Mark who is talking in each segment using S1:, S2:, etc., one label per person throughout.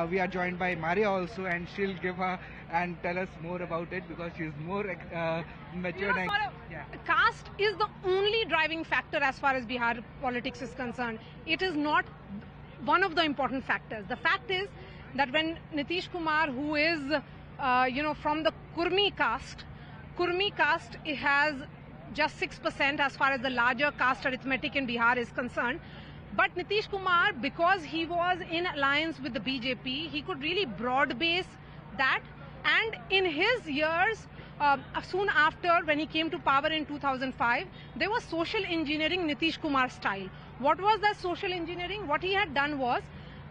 S1: We are joined by Maria also, and she'll give her and tell us more about it because she's more matured.
S2: Caste is the only driving factor as far as Bihar politics is concerned. It is not one of the important factors. The fact is that when Nitish Kumar, who is from the Kurmi caste it has just 6% as far as the larger caste arithmetic in Bihar is concerned. But Nitish Kumar, because he was in alliance with the BJP, he could really broad base that. And in his years, soon after when he came to power in 2005, there was social engineering Nitish Kumar style. What was that social engineering? What he had done was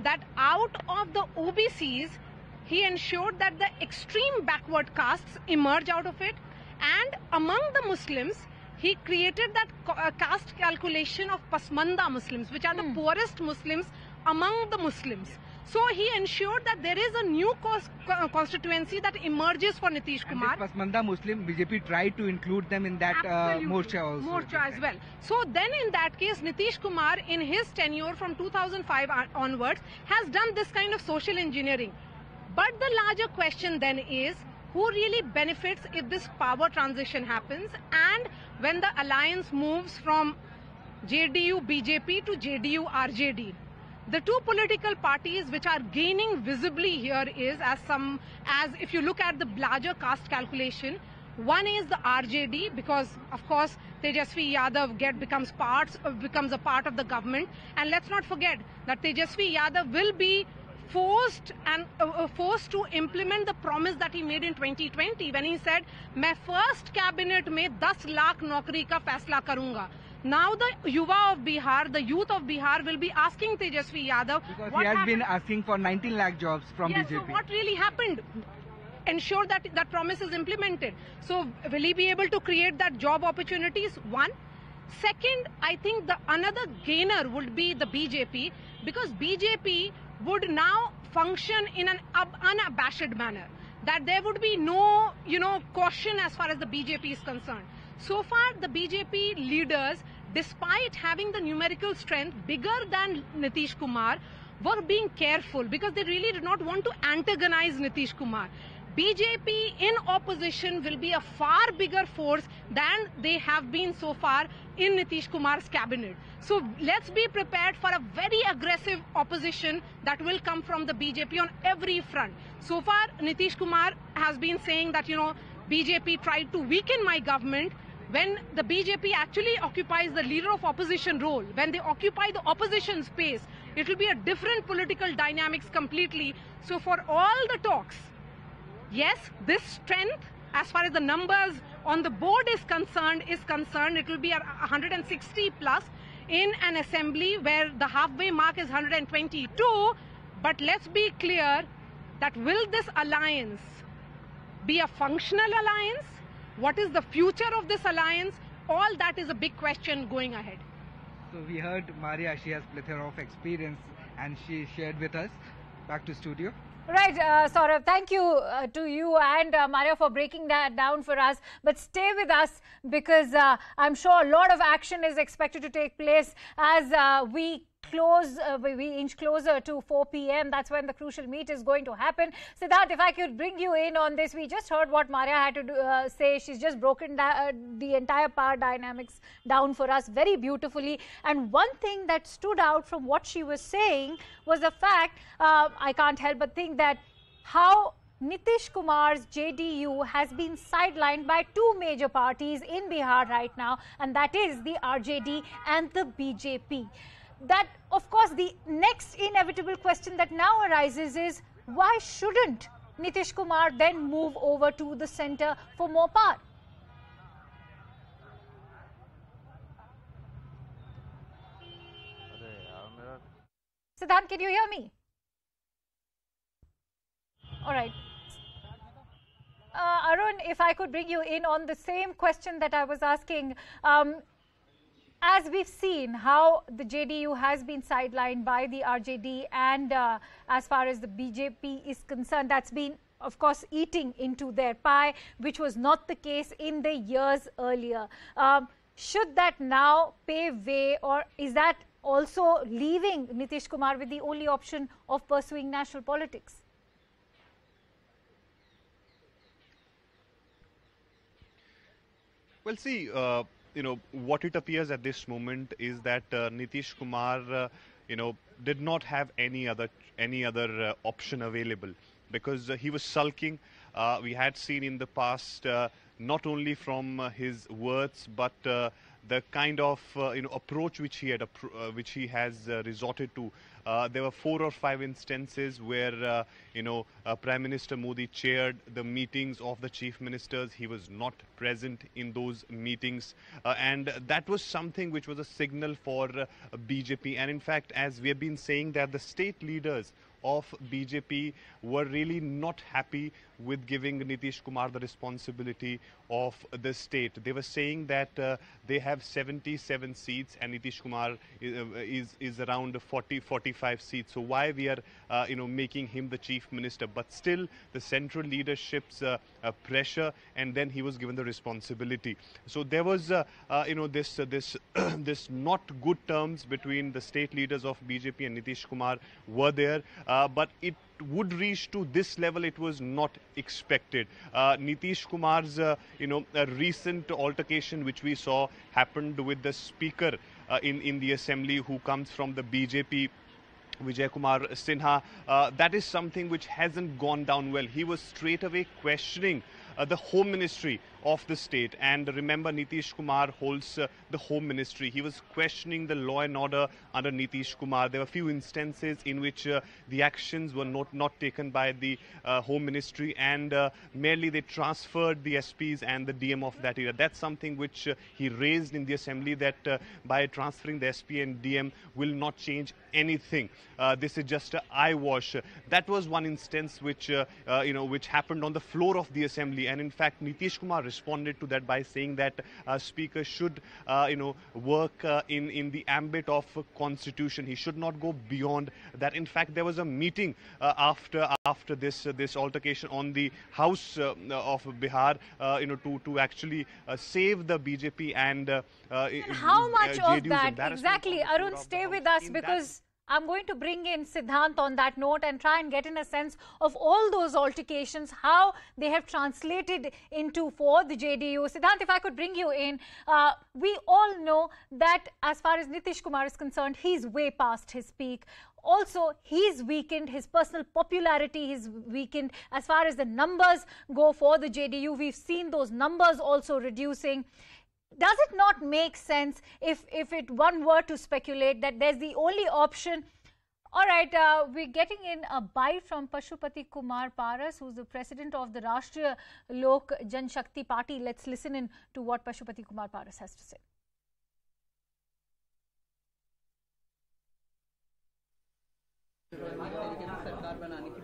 S2: that out of the OBCs, he ensured that the extreme backward castes emerge out of it. And among the Muslims, he created that caste calculation of Pasmanda Muslims, which are the poorest Muslims among the Muslims. So he ensured that there is a new constituency that emerges for Nitish Kumar.
S1: And Pasmanda Muslim, BJP tried to include them in that morcha also.
S2: Morcha as well. So then in that case, Nitish Kumar in his tenure from 2005 onwards has done this kind of social engineering. But the larger question then is, who really benefits if this power transition happens and when the alliance moves from JDU BJP to JDU RJD? The two political parties which are gaining visibly here is as if you look at the larger caste calculation, one is the RJD because of course Tejasvi Yadav becomes a part of the government, and let's not forget that Tejasvi Yadav will be forced to implement the promise that he made in 2020 when he said, "मैं first cabinet में 10 लाख नौकरी का फैसला करूंगा." Now the Yuva of Bihar, the youth of Bihar will be asking Tejasvi Yadav,
S1: because he has been asking for 19 lakh jobs from BJP.
S2: So what really happened? Ensure that that promise is implemented. So will he be able to create that job opportunities? One. Second, I think another gainer would be the BJP, because BJP would now function in an unabashed manner. That there would be no, caution as far as the BJP is concerned. So far, the BJP leaders, despite having the numerical strength bigger than Nitish Kumar, were being careful because they really did not want to antagonize Nitish Kumar. BJP in opposition will be a far bigger force than they have been so far in Nitish Kumar's cabinet. So let's be prepared for a very aggressive opposition that will come from the BJP on every front. So far, Nitish Kumar has been saying that, BJP tried to weaken my government. When the BJP actually occupies the leader of opposition role, when they occupy the opposition space, it will be a different political dynamics completely. So for all the talks, yes, this strength, as far as the numbers on the board is concerned, it will be 160 plus in an assembly where the halfway mark is 122. But let's be clear that will this alliance be a functional alliance? What is the future of this alliance? All that is a big question going ahead.
S1: So we heard Maria, she has plethora of experience and she shared with us. Back to studio.
S3: Right, Saurav, thank you to you and Maria for breaking that down for us. But stay with us because I'm sure a lot of action is expected to take place as we inch closer to 4 p.m. That's when the crucial meet is going to happen. Siddharth, if I could bring you in on this, we just heard what Maria had to say. She's just broken the entire power dynamics down for us very beautifully. And one thing that stood out from what she was saying was the fact, I can't help but think that how Nitish Kumar's JDU has been sidelined by two major parties in Bihar right now, and that is the RJD and the BJP. That, of course, the next inevitable question that now arises is, why shouldn't Nitish Kumar then move over to the center for more power? Siddharth, can you hear me? All right. Arun, if I could bring you in on the same question that I was asking. As we've seen how the JDU has been sidelined by the RJD and as far as the BJP is concerned, that's been, of course, eating into their pie, which was not the case in the years earlier. Should that now pave way, or is that also leaving Nitish Kumar with the only option of pursuing national politics?
S4: Well, see, what it appears at this moment is that Nitish Kumar, did not have any other option available, because he was sulking. We had seen in the past, not only from his words, but the kind of approach which he has resorted to. There were 4 or 5 instances where Prime Minister Modi chaired the meetings of the chief ministers. He was not present in those meetings, and that was something which was a signal for BJP. And in fact, as we have been saying, that the state leaders of BJP were really not happy with giving Nitish Kumar the responsibility of the state. They were saying that they have 77 seats and Nitish Kumar is around 45 seats. So why we are making him the chief minister? But still, the central leadership's pressure, and then he was given the responsibility. So there was this not good terms between the state leaders of BJP and Nitish Kumar were there, but it would reach to this level, it was not expected. Nitish Kumar's a recent altercation which we saw happened with the speaker in the assembly, who comes from the BJP, Vijay Kumar Sinha. That is something which hasn't gone down well. He was straight away questioning the home ministry of the state. And remember, Nitish Kumar holds the home ministry. He was questioning the law and order under Nitish Kumar. There were a few instances in which the actions were not taken by the home ministry, and merely they transferred the SPs and the DM of that area. That's something which he raised in the assembly, that by transferring the SP and DM will not change anything. This is just an eyewash. That was one instance which which happened on the floor of the assembly. And in fact, Nitish Kumar responded to that by saying that speaker should work in the ambit of constitution. He should not go beyond that. In fact, there was a meeting after this altercation on the House of Bihar to actually save the BJP and
S3: how much of
S4: JDU's
S3: that exactly? Arun, stay with us, because I'm going to bring in Siddhant on that note and try and get in a sense of all those altercations, how they have translated into for the JDU. Siddhant, if I could bring you in, we all know that as far as Nitish Kumar is concerned, he's way past his peak. Also, he's weakened, his personal popularity is weakened as far as the numbers go for the JDU. We've seen those numbers also reducing. Does it not make sense if one were to speculate that there's the only option? All right, we're getting in a bite from Pashupati Kumar Paras, who's the president of the Rashtriya Janshakti Party. Let's listen in to what Pashupati Kumar Paras has to say.
S5: सरकार बनाने की